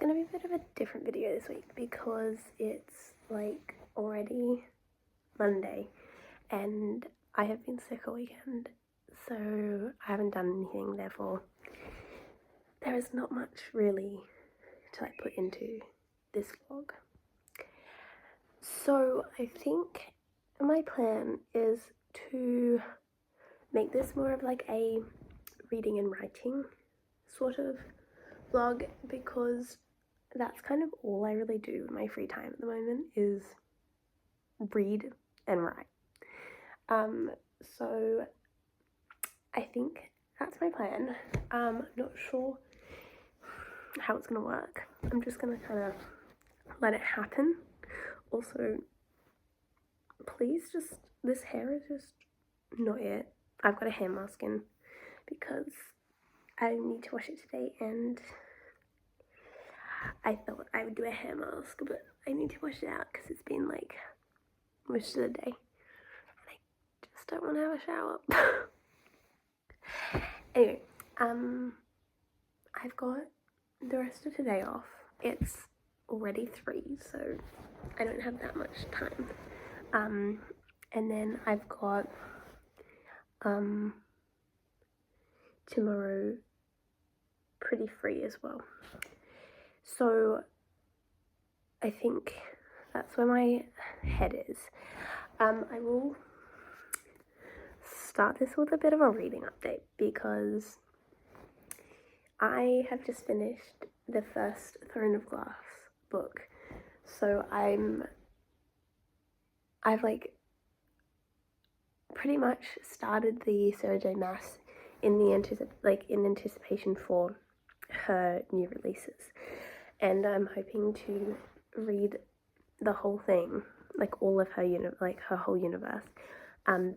gonna be a bit of a different video this week because it's like already Monday and I have been sick all weekend, so I haven't done anything, therefore there is not much really to like put into this vlog. So I think my plan is to make this more of like a reading and writing sort of vlog, because that's kind of all I really do in my free time at the moment is read and write. So I think that's my plan. I'm not sure how it's gonna work. I'm just gonna kind of let it happen. Also, please just, this hair is just not it. I've got a hair mask in because I need to wash it today, and I thought I would do a hair mask, but I need to wash it out because it's been like most of the day and I just don't want to have a shower. Anyway, I've got the rest of today off. It's already 3, so I don't have that much time. And then I've got tomorrow pretty free as well. So I think that's where my head is. I will start this with a bit of a reading update because I have just finished the first Throne of Glass book. So I've like pretty much started the Sarah J Maas in anticipation for her new releases, and I'm hoping to read the whole thing, like all of her her whole universe,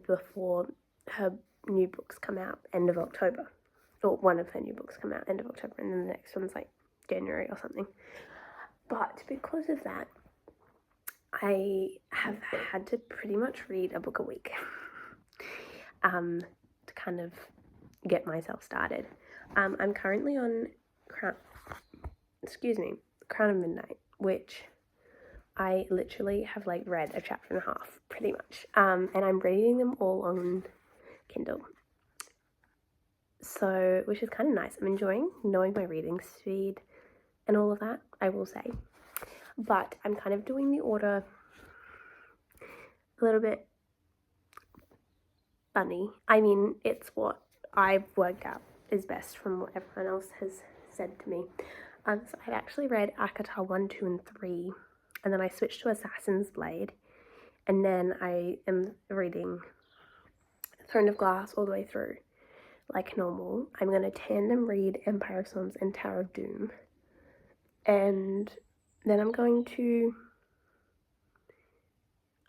before her new books come out end of October, or one of her new books come out end of October, and then the next one's like January or something. But because of that, I have had to pretty much read a book a week to kind of get myself started. I'm currently on Crown of Midnight, which I literally have like read a chapter and a half pretty much, and I'm reading them all on Kindle, so which is kind of nice. I'm enjoying knowing my reading speed and all of that, I will say, but I'm kind of doing the order a little bit funny. I mean, it's what I've worked out is best from what everyone else has said to me. So I'd actually read ACOTAR 1, 2, and 3, and then I switched to Assassin's Blade, and then I am reading Throne of Glass all the way through like normal. I'm going to tandem read Empire of Storms and Tower of Doom, and then I'm going to,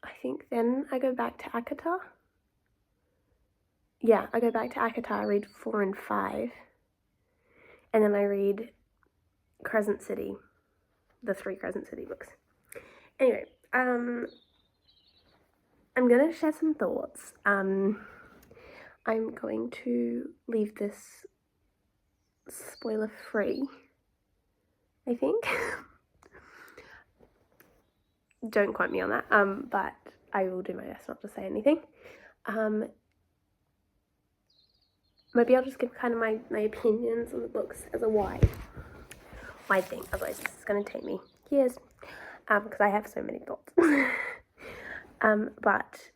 I think then I go back to ACOTAR. Yeah, I go back to ACOTAR, I read 4 and 5, and then I read Crescent City, the 3 Crescent City books. Anyway, I'm gonna share some thoughts. I'm going to leave this spoiler free, I think. Don't quote me on that, but I will do my best not to say anything. Maybe I'll just give kind of my opinions on the books as a wide thing, otherwise this is going to take me years, because I have so many thoughts. But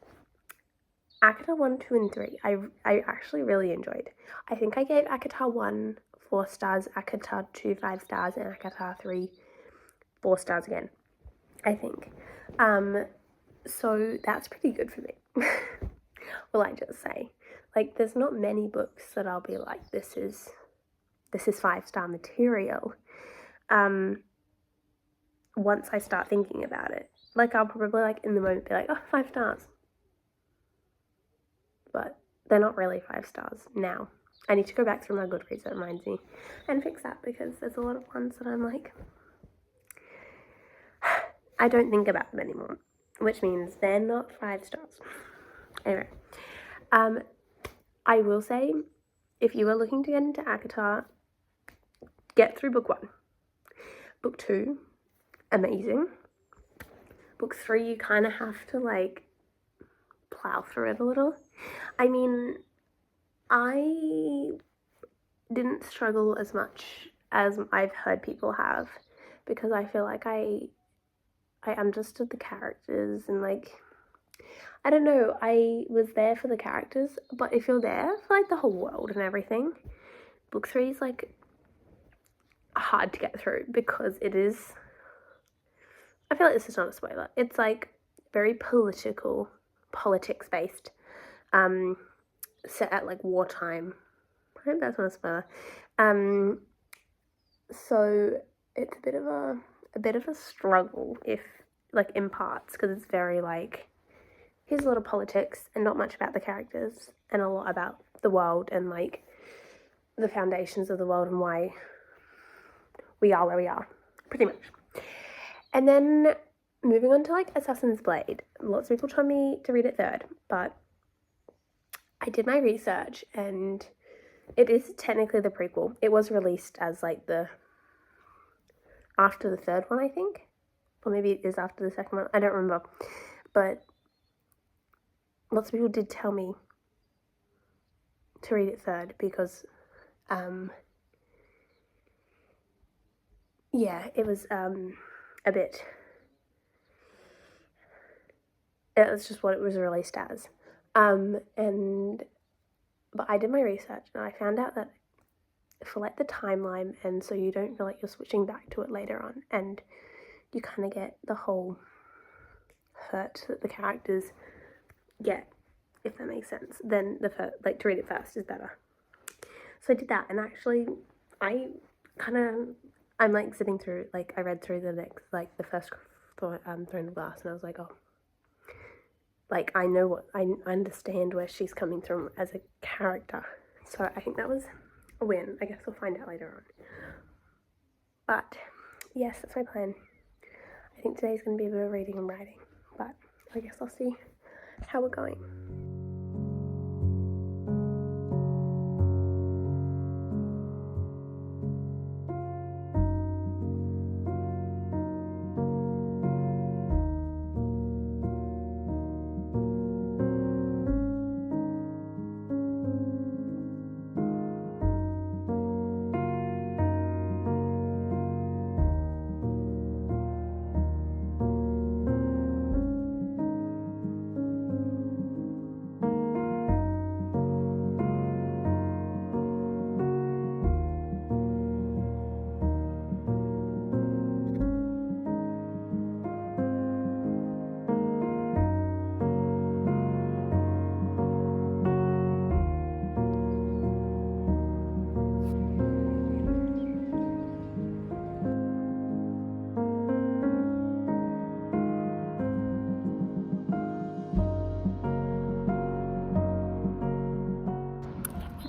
ACOTAR 1, 2, and 3, I actually really enjoyed. I think I gave ACOTAR 1 4 stars, ACOTAR 2 5 stars, and ACOTAR 3 4 stars again, I think. So that's pretty good for me. Will I just say, like, there's not many books that I'll be like, this is 5-star material. Once I start thinking about it, like, I'll probably like in the moment be like, oh, 5 stars, but they're not really 5 stars now. I need to go back through my Goodreads, that reminds me, and fix that, because there's a lot of ones that I'm like, I don't think about them anymore, which means they're not 5 stars. Anyway, I will say, if you are looking to get into ACOTAR, get through book 1, Book 2, amazing. Book 3, you kind of have to like plow through it a little. I mean, I didn't struggle as much as I've heard people have, because I feel like I understood the characters, and like, I don't know, I was there for the characters. But if you're there for like the whole world and everything, book 3 is like hard to get through, because it is, I feel like this is not a spoiler, it's like very politics based, set at like wartime. I hope that's not a spoiler. So it's a bit of a struggle, if like in parts, because it's very like, here's a lot of politics and not much about the characters, and a lot about the world and like the foundations of the world and why we are where we are, pretty much. And then moving on to like Assassin's Blade, lots of people told me to read it third, but I did my research, and it is technically the prequel. It was released as like after the third one, I think, or maybe it is after the second one, I don't remember, but lots of people did tell me to read it third, because yeah, it was a bit, it was just what it was released as, but I did my research, and I found out that for like the timeline, and so you don't feel like you're switching back to it later on, and you kind of get the whole hurt that the characters get, if that makes sense, then to read it first is better. So I did that, and actually I'm like sitting through, like I read through the first Throne of Glass, and I was like, oh, like I understand where she's coming from as a character. So I think that was a win. I guess we'll find out later on. But yes, that's my plan. I think today's going to be a bit of reading and writing, but I guess I'll see how we're going.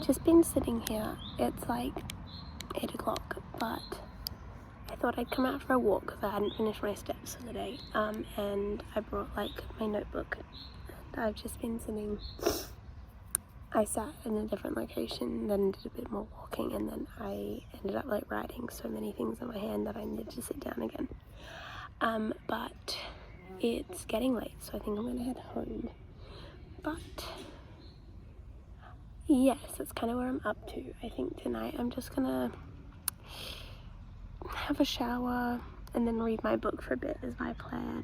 Just been sitting here. It's like 8 o'clock, but I thought I'd come out for a walk because I hadn't finished my steps for the day, and I brought like my notebook, and I've just been sitting. I sat in a different location, then did a bit more walking, and then I ended up like writing so many things in my hand that I needed to sit down again. But it's getting late, so I think I'm gonna head home. But yes, that's kind of where I'm up to. I think tonight I'm just gonna have a shower and then read my book for a bit is my plan.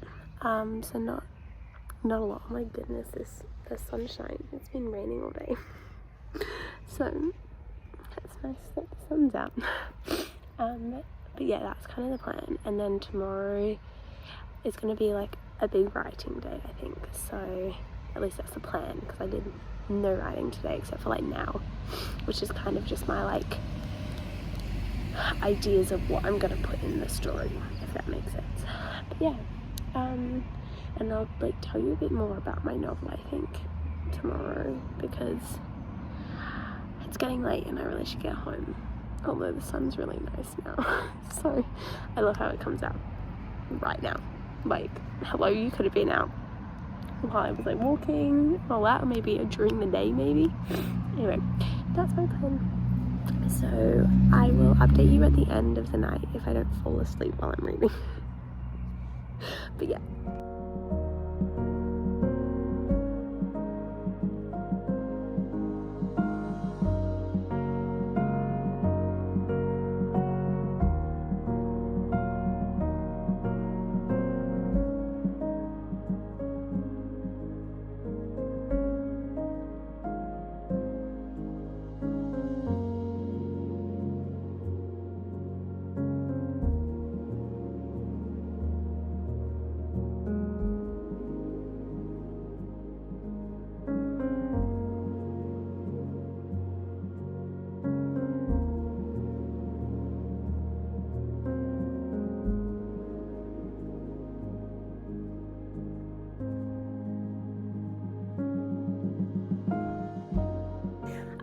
So not a lot. Oh my goodness, the sunshine. It's been raining all day. So it's nice that the sun's out. But yeah, that's kind of the plan. And then tomorrow is going to be like a big writing day, I think. So at least that's the plan, because I did no writing today except for like now, which is kind of just my like ideas of what I'm going to put in the story, if that makes sense. But yeah, and I'll like tell you a bit more about my novel, I think, tomorrow, because it's getting late and I really should get home, although the sun's really nice now. So I love how it comes out right now. Like, hello, you could have been out while I was like walking all out, or maybe during the day, maybe. Anyway, that's my plan. So I will update you at the end of the night if I don't fall asleep while I'm reading. But yeah.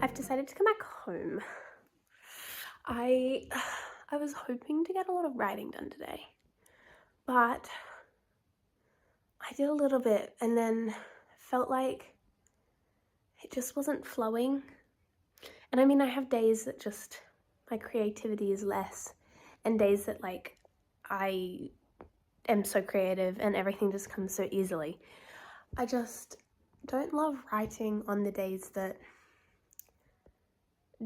I've decided to come back home. I was hoping to get a lot of writing done today, but I did a little bit and then felt like it just wasn't flowing. And I mean, I have days that just my creativity is less, and days that like I am so creative and everything just comes so easily. I just don't love writing on the days that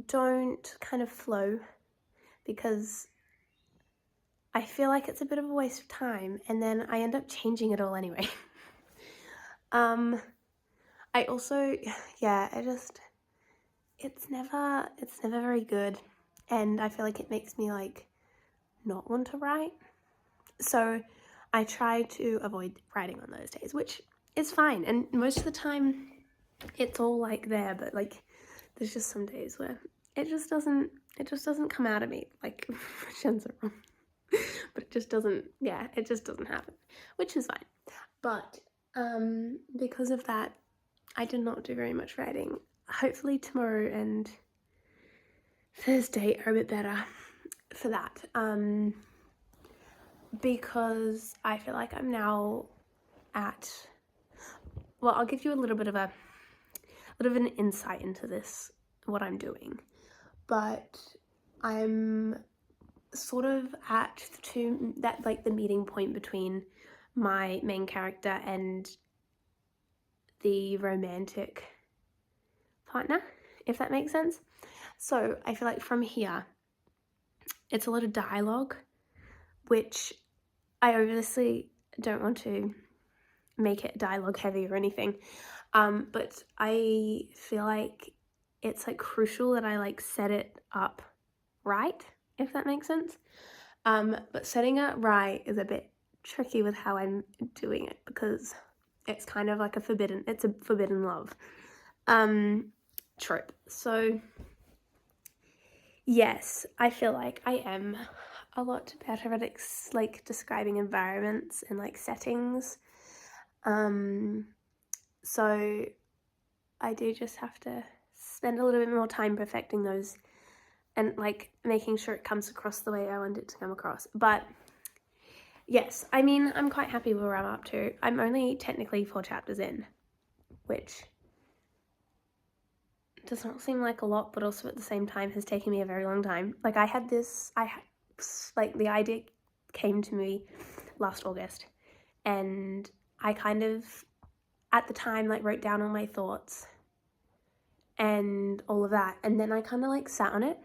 don't kind of flow, because I feel like it's a bit of a waste of time and then I end up changing it all anyway. I also, yeah, it's never very good, and I feel like it makes me like not want to write. So I try to avoid writing on those days, which is fine, and most of the time it's all like there, but like there's just some days where it just doesn't come out of me, like Shen's are wrong. But it just doesn't happen, which is fine. But because of that, I did not do very much writing. Hopefully tomorrow and Thursday are a bit better for that, because I feel like I'm now at, well, I'll give you a little bit of an insight into this, what I'm doing, but I'm sort of at the meeting point between my main character and the romantic partner, if that makes sense. So I feel like from here, it's a lot of dialogue, which I obviously don't want to make it dialogue heavy or anything, but I feel like it's like crucial that I like set it up right, if that makes sense. But setting it right is a bit tricky with how I'm doing it, because it's kind of like a forbidden love trope. So yes, I feel like I am a lot better at like describing environments and like settings. So I do just have to spend a little bit more time perfecting those and like making sure it comes across the way I want it to come across. But yes, I mean, I'm quite happy where I'm up to. I'm only technically 4 chapters in, which does not seem like a lot, but also at the same time has taken me a very long time. Like the idea came to me last August, and I kind of, at the time, like wrote down all my thoughts and all of that, and then I kind of like sat on it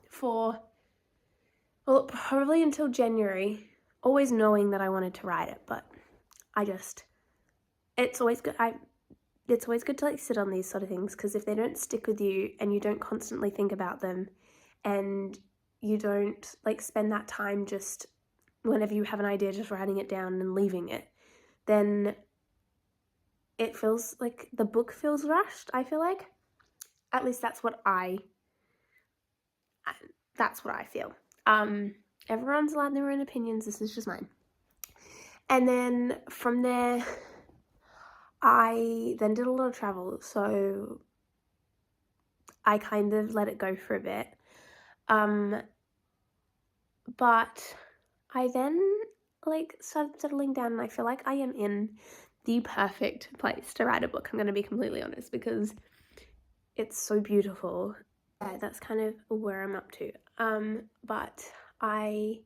for, well, probably until January, always knowing that I wanted to write it, but it's always good to like sit on these sort of things, because if they don't stick with you and you don't constantly think about them and you don't like spend that time just whenever you have an idea just writing it down and leaving it, then it feels like the book feels rushed, I feel like. At least that's what I feel. Everyone's allowed their own opinions, this is just mine. And then from there, I then did a lot of travel, so I kind of let it go for a bit. But I then like started settling down, and I feel like I am in the perfect place to write a book. I'm going to be completely honest, because it's so beautiful. yeah, that's kind of where I'm up to. But I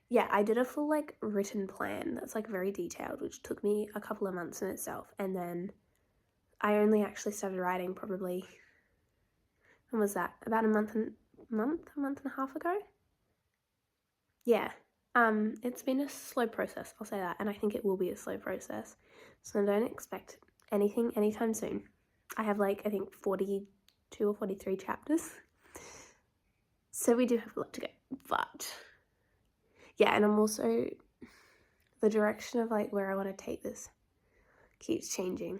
did a full like written plan that's like very detailed, which took me a couple of months in itself. And then I only actually started writing probably, when was that? About a month and a half ago. Yeah. It's been a slow process, I'll say that, and I think it will be a slow process. So don't expect anything anytime soon. I have like, I think 42 or 43 chapters. So we do have a lot to go. But yeah, and I'm also, the direction of like where I want to take this keeps changing.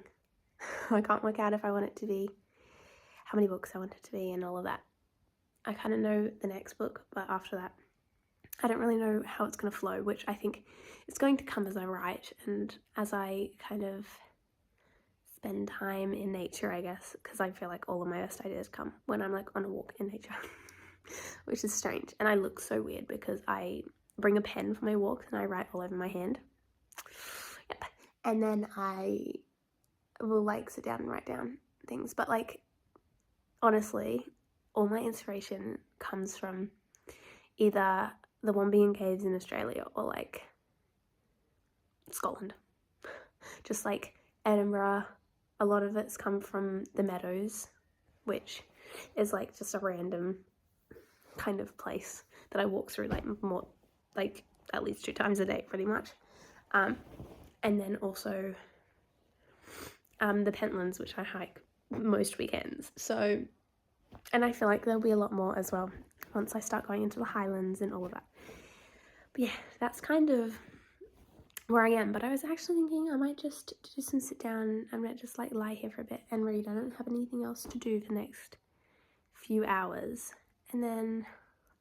I can't work out if I want it to be, how many books I want it to be and all of that. I kind of know the next book, but after that, I don't really know how it's going to flow, which I think it's going to come as I write and as I kind of spend time in nature, I guess, because I feel like all of my best ideas come when I'm like on a walk in nature, which is strange. And I look so weird because I bring a pen for my walks and I write all over my hand. Yep. And then I will like sit down and write down things. But like, honestly, all my inspiration comes from either the Wombeyan Caves in Australia or like Scotland. Just like Edinburgh, a lot of it's come from the Meadows, which is like just a random kind of place that I walk through like more, like at least 2 times a day pretty much. And then also the Pentlands, which I hike most weekends. So, and I feel like there'll be a lot more as well once I start going into the Highlands and all of that. But yeah, that's kind of where I am. But I was actually thinking I might just do some sit down. I might just like lie here for a bit and read. I don't have anything else to do for the next few hours. And then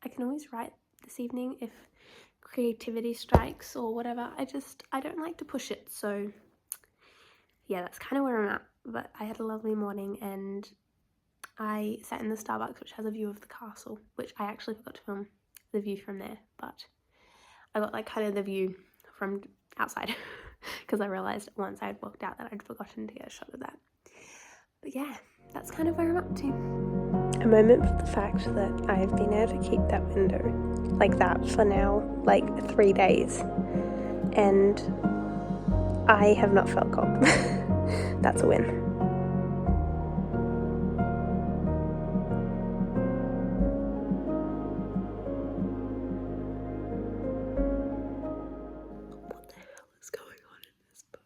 I can always write this evening if creativity strikes or whatever. I don't like to push it. So yeah, that's kind of where I'm at. But I had a lovely morning and I sat in the Starbucks, which has a view of the castle, which I actually forgot to film the view from there, but I got like kind of the view from outside because I realised once I had walked out that I'd forgotten to get a shot of that. But yeah, that's kind of where I'm up to. A moment for the fact that I've been able to keep that window like that for now, like 3 days, and I have not felt cold. That's a win. What the hell is going on in this book?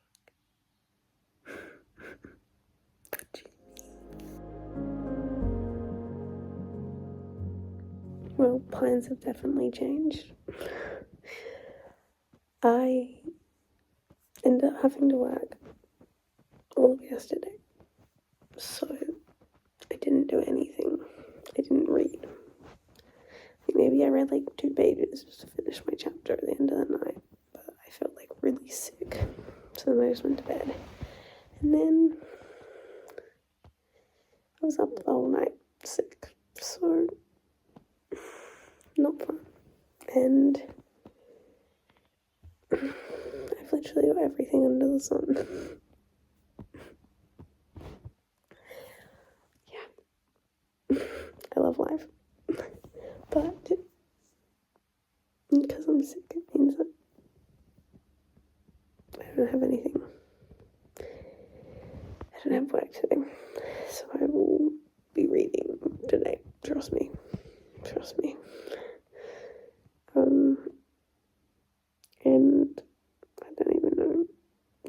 Well, plans have definitely changed. I ended up having to work all of yesterday, so I didn't do anything. I didn't read. Maybe I read like 2 pages just to finish my chapter at the end of the night, but I felt like really sick, so then I just went to bed. And then I was up the whole night sick, so not fun. And I've literally got everything under the sun. Yeah, I love life, but because I'm sick, it means that I don't have anything. I don't have work today, so I will be reading today. Trust me. And I don't even know,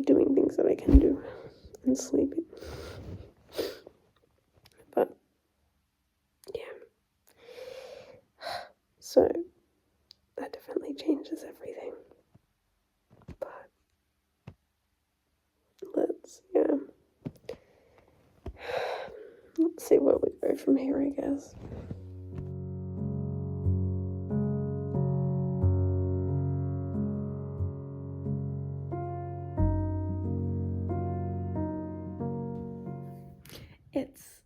doing things that I can do and sleeping. But yeah, so that definitely changes everything. But let's see where we go from here, I guess. It's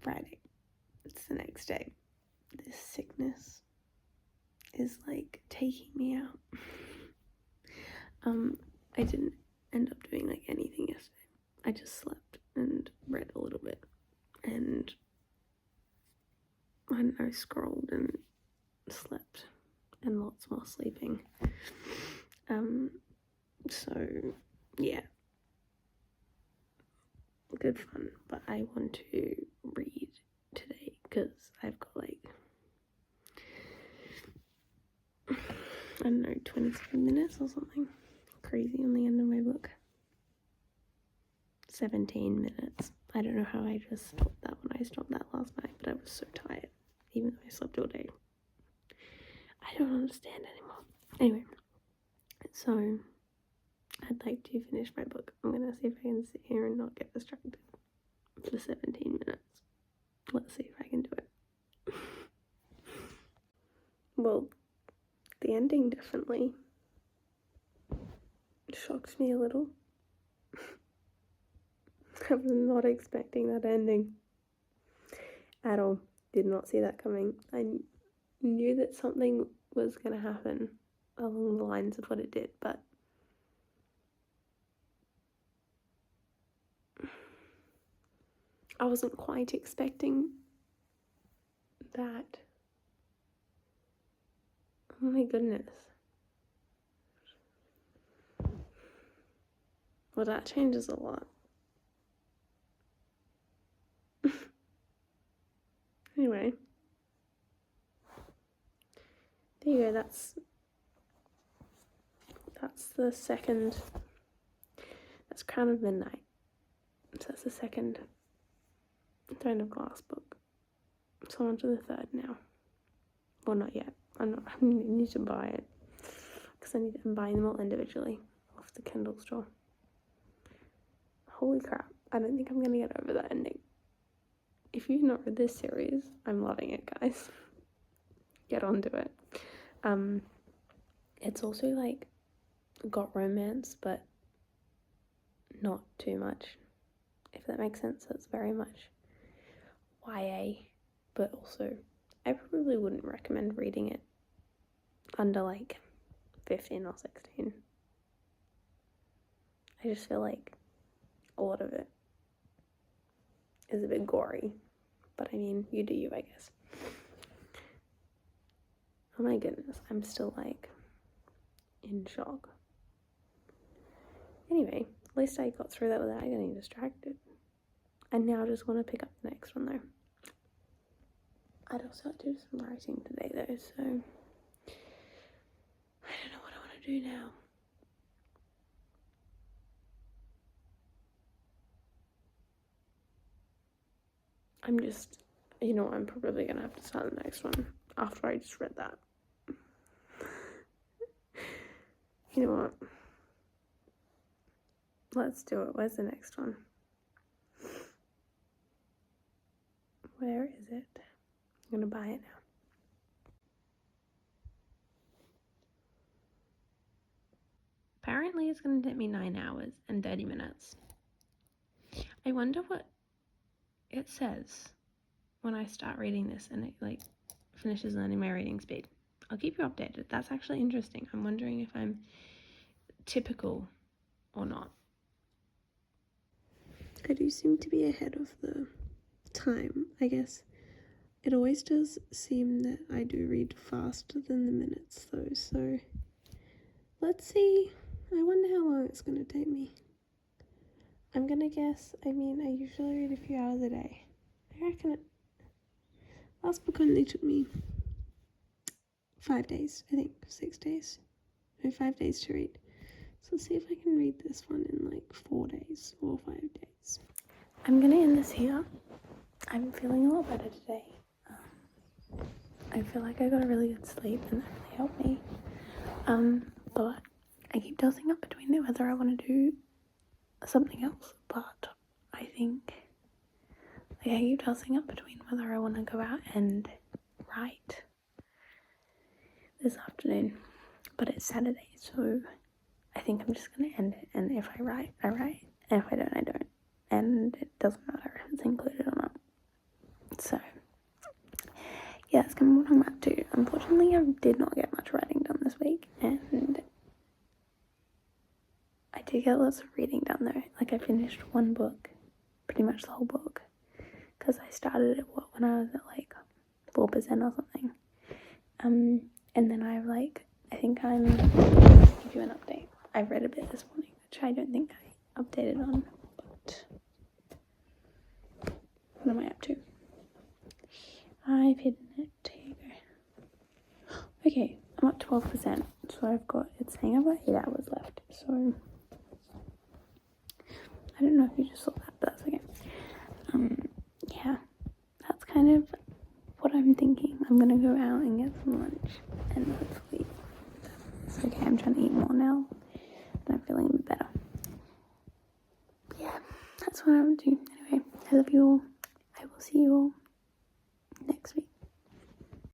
Friday. It's the next day. This sickness is like taking me out. I didn't end up doing like anything yesterday. I just slept and read a little bit and I don't know, scrolled and slept, and lots more sleeping. So yeah, good fun. But I want to read today because I've got like, I don't know, 27 minutes or something crazy on the end of my book. 17 minutes. I don't know how I just stopped that when I stopped that last night, but I was so tired, even though I slept all day. I don't understand anymore. Anyway, so I'd like to finish my book. I'm gonna see if I can sit here and not get distracted for 17 minutes. Let's see if I can do it. Well, the ending definitely shocks me a little. I was not expecting that ending at all. Did not see that coming. I knew that something was going to happen along the lines of what it did, but I wasn't quite expecting that. Oh my goodness. Well, that changes a lot. Anyway, there you go. That's the second. That's Crown of Midnight. So that's the second Throne of Glass book. So on to the third now. Well, not yet. I need to buy it because I'm buying them all individually off the Kindle store. Holy crap! I don't think I'm gonna get over that ending. If you've not read this series, I'm loving it, guys. Get onto it. It's also like got romance, but not too much, if that makes sense. So it's very much YA, but also I probably wouldn't recommend reading it under like 15 or 16. I just feel like a lot of it is a bit gory, but I mean, you do you, I guess. Oh my goodness, I'm still like in shock. Anyway, at least I got through that without getting distracted. I now just want to pick up the next one though. I'd also like to do some writing today though, so I don't know what I want to do now. I'm just, I'm probably going to have to start the next one after I just read that. You know what? Let's do it. Where's the next one? Where is it? I'm going to buy it now. Apparently it's going to take me 9 hours and 30 minutes. I wonder what it says when I start reading this and it like finishes learning my reading speed. I'll keep you updated. That's actually interesting. I'm wondering if I'm typical or not. I do seem to be ahead of the time, I guess. It always does seem that I do read faster than the minutes though, so let's see. I wonder how long it's going to take me. I'm going to guess, I usually read a few hours a day. I reckon last book only took me 5 days, I think, 6 days. No, 5 days to read. So let's see if I can read this one in like 4 days or 5 days. I'm going to end this here. I'm feeling a lot better today. I feel like I got a really good sleep and that really helped me. But I keep tossing up between it whether I want to do something else, but I think I keep tossing up between whether I want to go out and write this afternoon, but it's Saturday, so I think I'm just going to end it, and if I write, I write, and if I don't, I don't, and it doesn't matter if it's included or not. So yeah, that's kind of what I'm up to. Unfortunately, I did not get much writing done this week, and I did get lots of reading done though. Like I finished one book, pretty much the whole book, because I started it when I was at like 4% or something. And then I think I'll give you an update. I've read a bit this morning, which I don't think I updated on, but what am I up to? I've hidden it. Here you go. Okay, I'm at 12%, so it's saying I've got 8 hours left, so I don't know if you just saw that, but that's okay. Yeah, that's kind of what I'm thinking. I'm gonna go out and get some lunch, and hopefully it's okay. I'm trying to eat more now, and I'm feeling a bit better. Yeah, that's what I'm doing. Anyway, I love you all. I will see you all